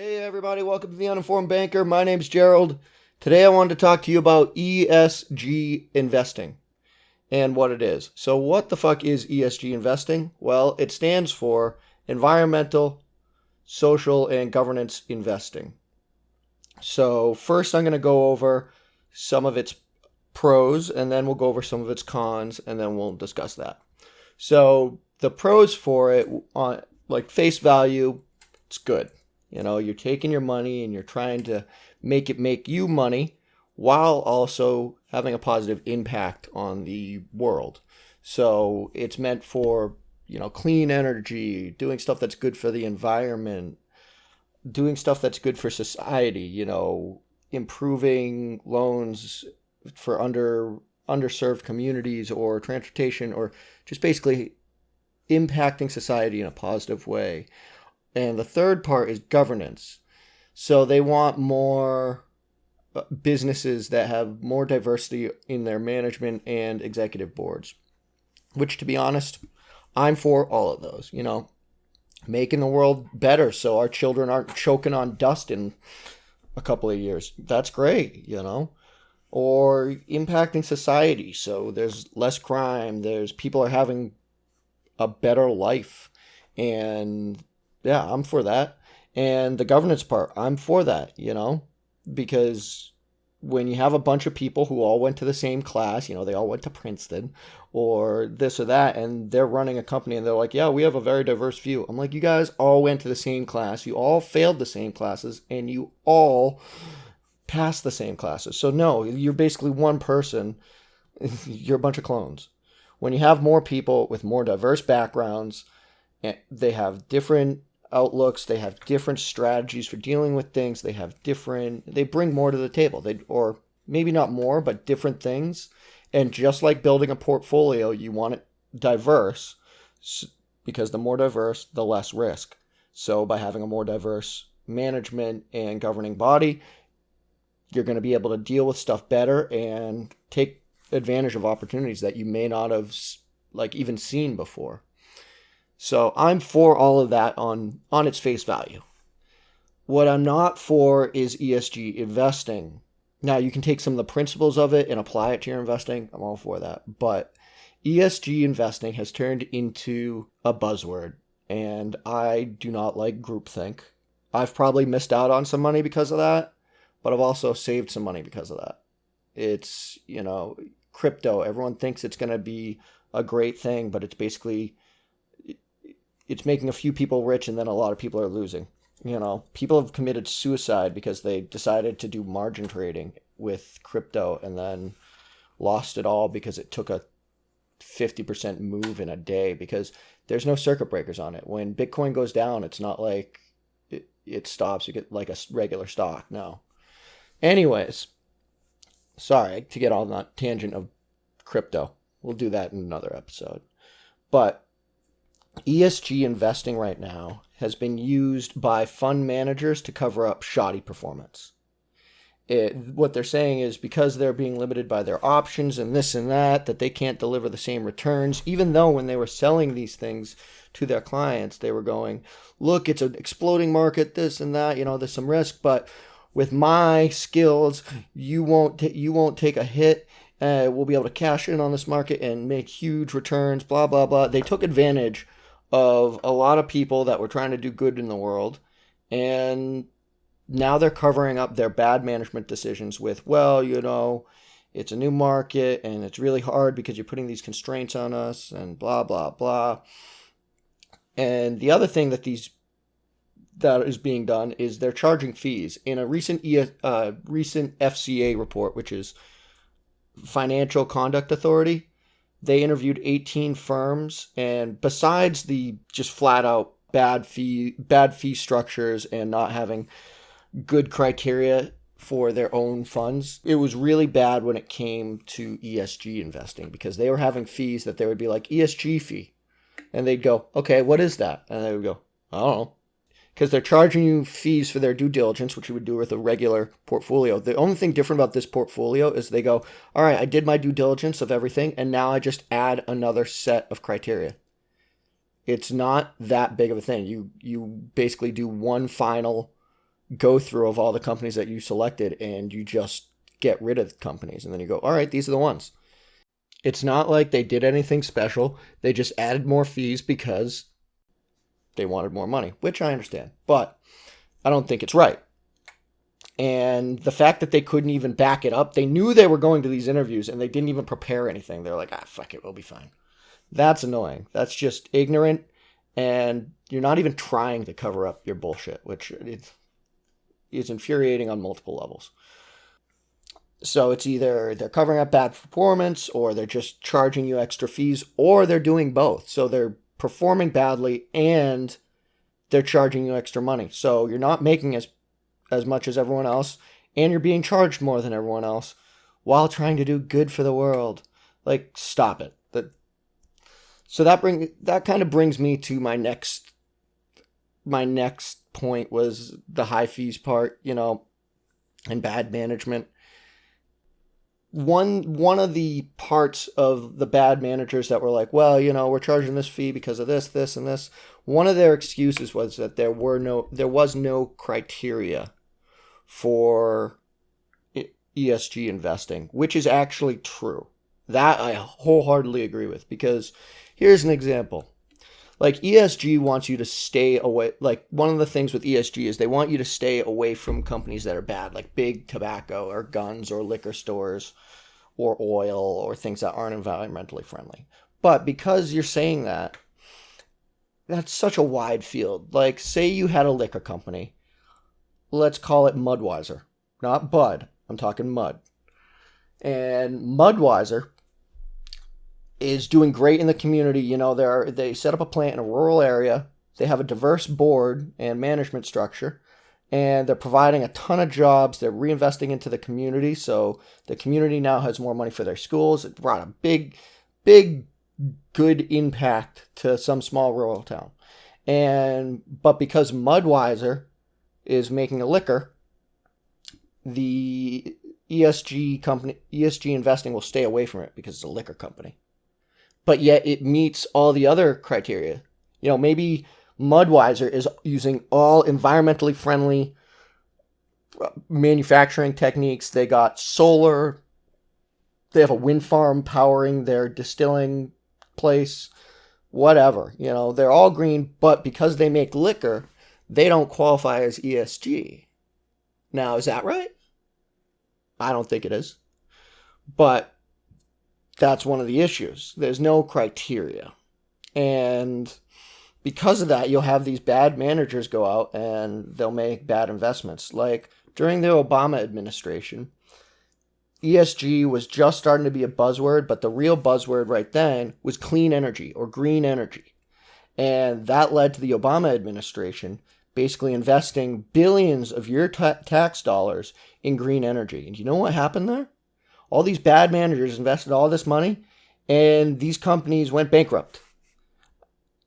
Hey everybody, welcome to the Uninformed Banker. My name's Gerald. Today I wanted to talk to you about ESG investing and what it is. So what the fuck is ESG investing? Well, it stands for environmental, social, and governance investing. So first I'm going to go over some of its pros and then we'll go over some of its cons and then we'll discuss that. So the pros for it on like face value, it's good. You know, you're taking your money and you're trying to make it make you money while also having a positive impact on the world. So it's meant for, clean energy, doing stuff that's good for the environment, doing stuff that's good for society, improving loans for underserved communities or transportation or just basically impacting society in a positive way. And the third part is governance. So they want more businesses that have more diversity in their management and executive boards, which, to be honest, I'm for all of those, making the world better so our children aren't choking on dust in a couple of years. That's great, or impacting society. So there's less crime. People are having a better life. And yeah, I'm for that. And the governance part, I'm for that, because when you have a bunch of people who all went to the same class, they all went to Princeton or this or that, and they're running a company and they're like, yeah, we have a very diverse view. I'm like, you guys all went to the same class, you all failed the same classes, and you all passed the same classes. So no, you're basically one person. You're a bunch of clones. When you have more people with more diverse backgrounds, they have different outlooks, they have different strategies for dealing with things, they bring more to the table, or maybe not more, but different things. And just like building a portfolio, you want it diverse, because the more diverse, the less risk. So by having a more diverse management and governing body, you're going to be able to deal with stuff better and take advantage of opportunities that you may not have even seen before. So I'm for all of that on its face value. What I'm not for is ESG investing. Now, you can take some of the principles of it and apply it to your investing. I'm all for that. But ESG investing has turned into a buzzword, and I do not like groupthink. I've probably missed out on some money because of that, but I've also saved some money because of that. It's, crypto. Everyone thinks it's going to be a great thing, but it's basically... it's making a few people rich and then a lot of people are losing. People have committed suicide because they decided to do margin trading with crypto and then lost it all because it took a 50% move in a day because there's no circuit breakers on it. When Bitcoin goes down, it's not like it stops. You get like a regular stock. No. Anyways, sorry to get on that tangent of crypto. We'll do that in another episode. But ESG investing right now has been used by fund managers to cover up shoddy performance. What they're saying is because they're being limited by their options and this and that they can't deliver the same returns, even though when they were selling these things to their clients, they were going, look, it's an exploding market, this and that, there's some risk, but with my skills, you won't take a hit. We'll be able to cash in on this market and make huge returns, blah, blah, blah. They took advantage of a lot of people that were trying to do good in the world, and now they're covering up their bad management decisions with, it's a new market and it's really hard because you're putting these constraints on us and blah, blah, blah. And the other thing that is being done is they're charging fees. In a recent FCA report, which is Financial Conduct Authority, they interviewed 18 firms, and besides the just flat out bad fee structures and not having good criteria for their own funds, it was really bad when it came to ESG investing because they were having fees that they would be like ESG fee. And they'd go, okay, what is that? And they would go, I don't know. Because they're charging you fees for their due diligence, which you would do with a regular portfolio. The only thing different about this portfolio is they go, all right, I did my due diligence of everything, and now I just add another set of criteria. It's not that big of a thing. You basically do one final go through of all the companies that you selected, and you just get rid of companies. And then you go, all right, these are the ones. It's not like they did anything special. They just added more fees because they wanted more money, which I understand. But I don't think it's right. And the fact that they couldn't even back it up, they knew they were going to these interviews and they didn't even prepare anything. They're like, fuck it, we'll be fine. That's annoying. That's just ignorant. And you're not even trying to cover up your bullshit, which is infuriating on multiple levels. So it's either they're covering up bad performance, or they're just charging you extra fees, or they're doing both. So they're performing badly and they're charging you extra money. So you're not making as much as everyone else, and you're being charged more than everyone else while trying to do good for the world. Like, stop it. So that kind of brings me to my next point, was the high fees part, and bad management. One of the parts of the bad managers that were like, well, we're charging this fee because of this, and this. One of their excuses was that there was no criteria for ESG investing, which is actually true. That I wholeheartedly agree with, because here's an example. Like, ESG wants you to stay away. Like, one of the things with ESG is they want you to stay away from companies that are bad, like big tobacco or guns or liquor stores or oil or things that aren't environmentally friendly. But because you're saying that, that's such a wide field. Like, say you had a liquor company. Let's call it Mudweiser. Not Bud. I'm talking Mud. And Mudweiser is doing great in the community. They set up a plant in a rural area. They have a diverse board and management structure, and they're providing a ton of jobs. They're reinvesting into the community, so the community now has more money for their schools. It brought a big good impact to some small rural town. But because Mudweiser is making a liquor, the ESG investing will stay away from it because it's a liquor company. But yet it meets all the other criteria. Maybe Mudweiser is using all environmentally friendly manufacturing techniques. They got solar. They have a wind farm powering their distilling place. Whatever. They're all green, but because they make liquor, they don't qualify as ESG. Now, is that right? I don't think it is. But that's one of the issues. There's no criteria. And because of that, you'll have these bad managers go out and they'll make bad investments. Like during the Obama administration, ESG was just starting to be a buzzword, but the real buzzword right then was clean energy or green energy. And that led to the Obama administration basically investing billions of your tax dollars in green energy. And you know what happened there? All these bad managers invested all this money, and these companies went bankrupt.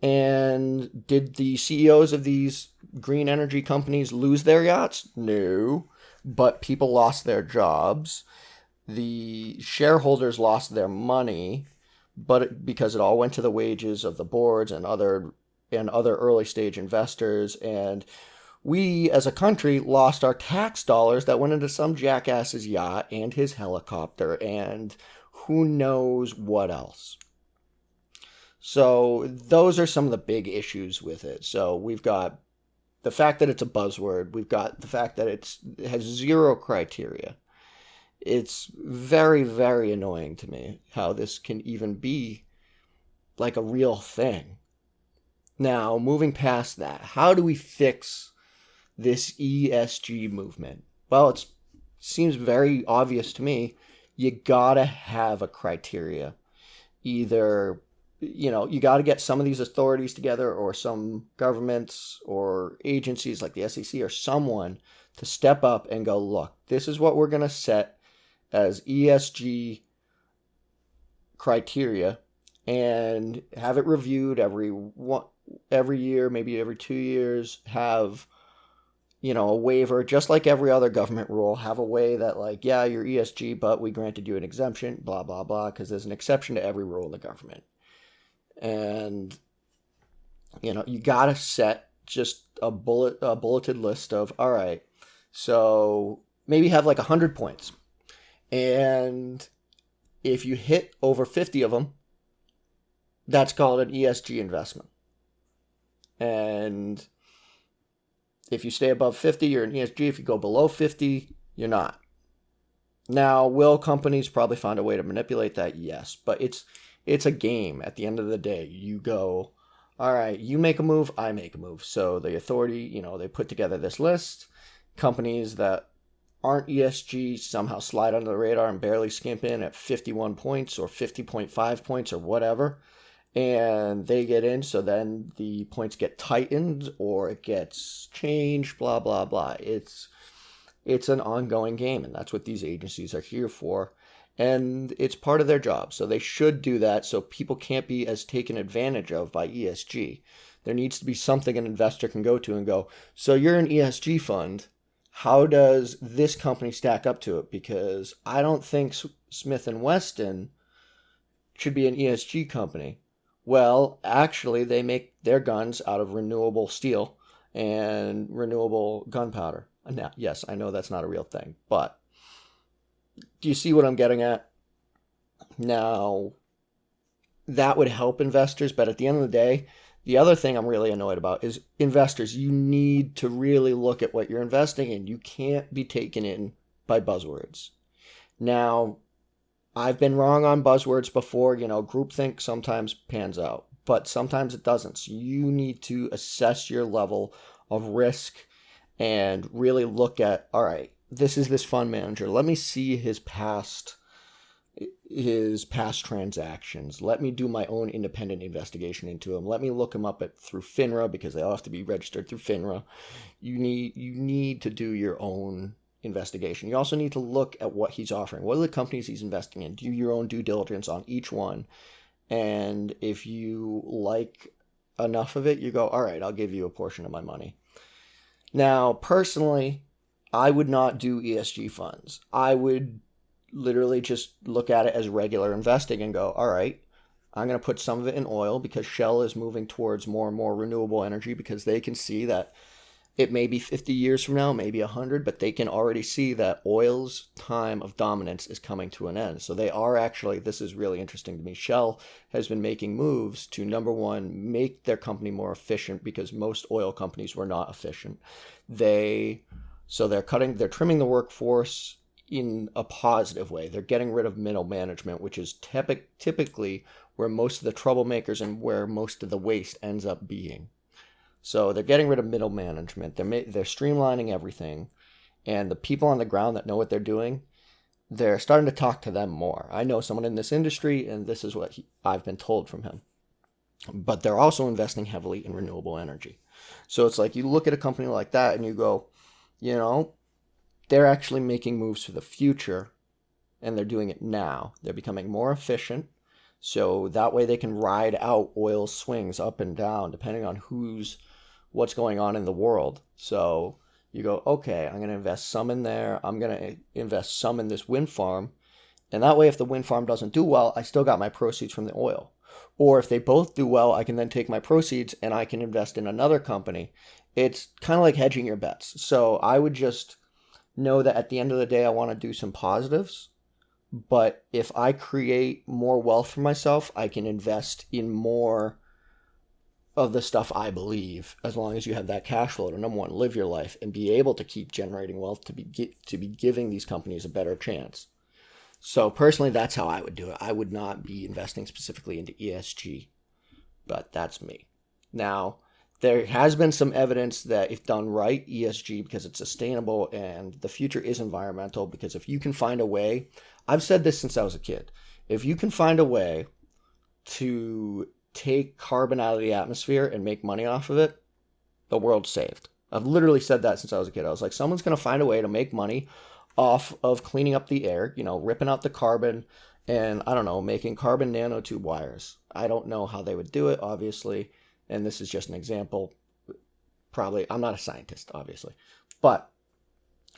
And did the CEOs of these green energy companies lose their yachts? No. But people lost their jobs. The shareholders lost their money, but because it all went to the wages of the boards and other early stage investors. And we, as a country, lost our tax dollars that went into some jackass's yacht and his helicopter and who knows what else. So those are some of the big issues with it. So we've got the fact that it's a buzzword. We've got the fact that it has zero criteria. It's very, very annoying to me how this can even be like a real thing. Now, moving past that, how do we fix this ESG movement? Well, it seems very obvious to me. You gotta have a criteria. Either, you gotta get some of these authorities together, or some governments or agencies like the SEC or someone to step up and go, look, this is what we're gonna set as ESG criteria, and have it reviewed every year, maybe every 2 years. Have a waiver, just like every other government rule. Have a way that, like, yeah, you're ESG, but we granted you an exemption, blah, blah, blah, because there's an exception to every rule in the government. And, you got to set just a bulleted list of, all right, So maybe have like 100 points. And if you hit over 50 of them, that's called an ESG investment. And if you stay above 50, you're an ESG. If you go below 50, you're not. Now, will companies probably find a way to manipulate that? Yes, but it's a game. At the end of the day, you go, all right, you make a move, I make a move. So the authority, they put together this list. Companies that aren't ESG somehow slide under the radar and barely skimp in at 51 points or 50.5 points or whatever. And they get in, so then the points get tightened or it gets changed, blah, blah, blah. It's an ongoing game, and that's what these agencies are here for. And it's part of their job, so they should do that so people can't be as taken advantage of by ESG. There needs to be something an investor can go to and go, so you're an ESG fund. How does this company stack up to it? Because I don't think Smith & Wesson should be an ESG company. Well, actually, they make their guns out of renewable steel and renewable gunpowder. Now, yes, I know that's not a real thing, but do you see what I'm getting at? Now, that would help investors, but at the end of the day, the other thing I'm really annoyed about is investors. You need to really look at what you're investing in. You can't be taken in by buzzwords. Now, I've been wrong on buzzwords before. Groupthink sometimes pans out, but sometimes it doesn't. So you need to assess your level of risk and really look at, all right, this is this fund manager. Let me see his past transactions. Let me do my own independent investigation into him. Let me look him up through FINRA, because they all have to be registered through FINRA. You need to do your own investigation. You also need to look at what he's offering. What are the companies he's investing in? Do your own due diligence on each one. And if you like enough of it, you go, all right, I'll give you a portion of my money. Now, personally, I would not do ESG funds. I would literally just look at it as regular investing and go, all right, I'm going to put some of it in oil because Shell is moving towards more and more renewable energy, because they can see that it may be 50 years from now, maybe 100, but they can already see that oil's time of dominance is coming to an end. So they are actually, this is really interesting to me, Shell has been making moves to, number one, make their company more efficient, because most oil companies were not efficient. They're trimming the workforce in a positive way. They're getting rid of middle management, which is typically where most of the troublemakers and where most of the waste ends up being. So they're getting rid of middle management. They're streamlining everything. And the people on the ground that know what they're doing, they're starting to talk to them more. I know someone in this industry, and this is what I've been told from him. But they're also investing heavily in renewable energy. So it's like you look at a company like that and you go, they're actually making moves for the future, and they're doing it now. They're becoming more efficient. So that way they can ride out oil swings up and down depending on what's going on in the world. So you go, okay, I'm going to invest some in there. I'm going to invest some in this wind farm. And that way, if the wind farm doesn't do well, I still got my proceeds from the oil. Or if they both do well, I can then take my proceeds and I can invest in another company. It's kind of like hedging your bets. So I would just know that at the end of the day, I want to do some positives. But if I create more wealth for myself, I can invest in more of the stuff I believe, as long as you have that cash flow to, number one, live your life and be able to keep generating wealth, to be giving these companies a better chance. So personally, that's how I would do it. I would not be investing specifically into ESG, but that's me. Now, there has been some evidence that if done right, ESG, because it's sustainable and the future is environmental, because if you can find a way, I've said this since I was a kid, if you can find a way to take carbon out of the atmosphere and make money off of it, the world's saved. I've literally said that since I was a kid. I was like, someone's going to find a way to make money off of cleaning up the air, ripping out the carbon and, I don't know, making carbon nanotube wires. I don't know how they would do it, obviously, and this is just an example. Probably, I'm not a scientist, obviously, but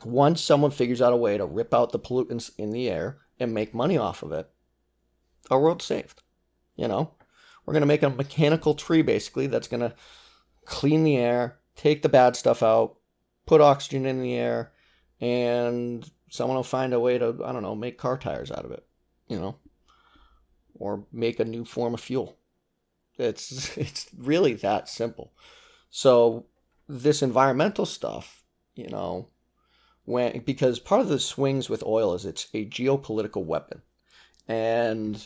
once someone figures out a way to rip out the pollutants in the air and make money off of it, our world's saved. We're going to make a mechanical tree, basically, that's going to clean the air, take the bad stuff out, put oxygen in the air, and someone will find a way to, I don't know, make car tires out of it, you know, or make a new form of fuel. It's really that simple. So this environmental stuff, you know, because part of the swings with oil is it's a geopolitical weapon. And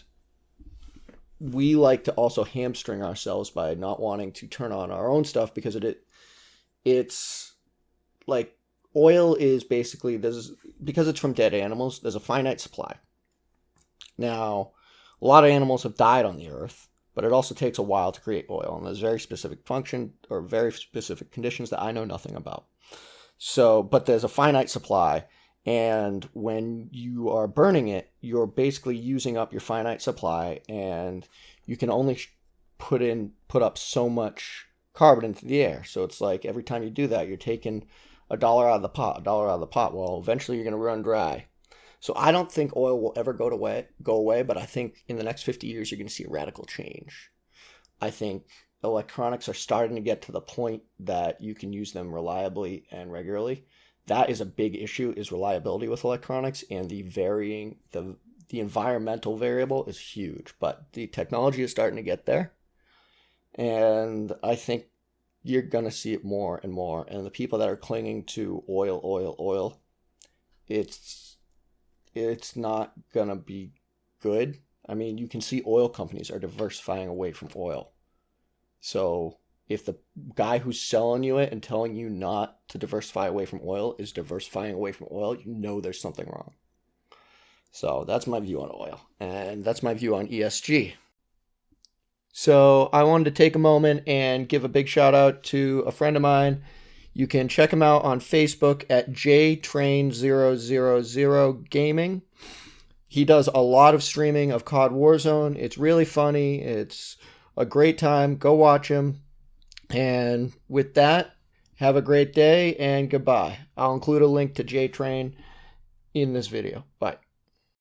we like to also hamstring ourselves by not wanting to turn on our own stuff because it's like oil is basically because it's from dead animals, there's a finite supply. Now, a lot of animals have died on the earth, but it also takes a while to create oil, and there's very specific function or very specific conditions that I know nothing about. So, but there's a finite supply, and when you are burning it, you're basically using up your finite supply, and you can only put up so much carbon into the air. So it's like every time you do that, you're taking $1 out of the pot, $1 out of the pot. Well, eventually you're going to run dry. So I don't think oil will ever go away, but I think in the next 50 years, you're going to see a radical change. I think electronics are starting to get to the point that you can use them reliably and regularly. That is a big issue, is reliability with electronics, and the environmental variable is huge, but the technology is starting to get there. And I think you're going to see it more and more. And the people that are clinging to oil, it's not going to be good. I mean, you can see oil companies are diversifying away from oil. So if the guy who's selling you it and telling you not to diversify away from oil is diversifying away from oil, you know there's something wrong. So that's my view on oil. And that's my view on ESG. So I wanted to take a moment and give a big shout out to a friend of mine. You can check him out on Facebook at jtrain000 gaming. He does a lot of streaming of COD Warzone. It's really funny. It's a great time. Go watch him. And with that, have a great day and goodbye. I'll include a link to JTrain in this video. Bye.